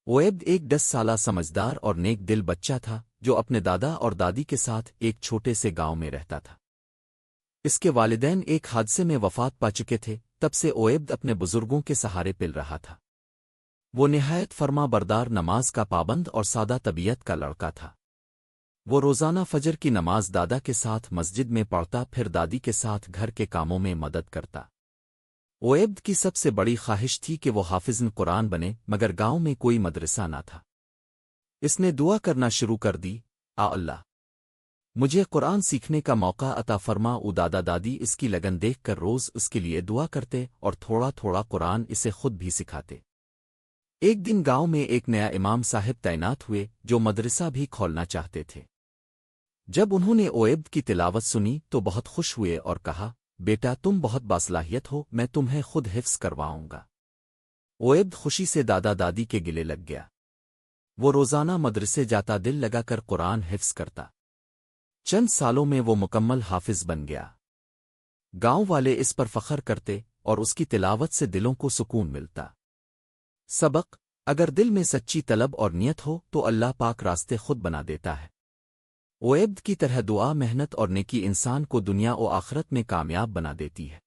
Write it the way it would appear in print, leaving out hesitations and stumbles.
اویب ایک 10 سالہ سمجھدار اور نیک دل بچہ تھا جو اپنے دادا اور دادی کے ساتھ ایک چھوٹے سے گاؤں میں رہتا تھا۔ اس کے والدین ایک حادثے میں وفات پا چکے تھے، تب سے اویب اپنے بزرگوں کے سہارے پل رہا تھا۔ وہ نہایت فرما بردار، نماز کا پابند اور سادہ طبیعت کا لڑکا تھا۔ وہ روزانہ فجر کی نماز دادا کے ساتھ مسجد میں پڑھتا، پھر دادی کے ساتھ گھر کے کاموں میں مدد کرتا۔ اویب کی سب سے بڑی خواہش تھی کہ وہ حافظ قرآن بنے، مگر گاؤں میں کوئی مدرسہ نہ تھا۔ اس نے دعا کرنا شروع کر دی، اللہ مجھے قرآن سیکھنے کا موقع عطا فرما۔ دادا دادی اس کی لگن دیکھ کر روز اس کے لیے دعا کرتے اور تھوڑا تھوڑا قرآن اسے خود بھی سکھاتے۔ ایک دن گاؤں میں ایک نیا امام صاحب تعینات ہوئے جو مدرسہ بھی کھولنا چاہتے تھے۔ جب انہوں نے اویب کی تلاوت سنی تو بہت خوش ہوئے اور کہا، بیٹا تم بہت باصلاحیت ہو، میں تمہیں خود حفظ کرواؤں گا۔ اویب خوشی سے دادا دادی کے گلے لگ گیا۔ وہ روزانہ مدرسے جاتا، دل لگا کر قرآن حفظ کرتا۔ چند سالوں میں وہ مکمل حافظ بن گیا۔ گاؤں والے اس پر فخر کرتے اور اس کی تلاوت سے دلوں کو سکون ملتا۔ سبق: اگر دل میں سچی طلب اور نیت ہو تو اللہ پاک راستے خود بنا دیتا ہے۔ اویب کی طرح دعا، محنت اور نیکی انسان کو دنیا و آخرت میں کامیاب بنا دیتی ہے۔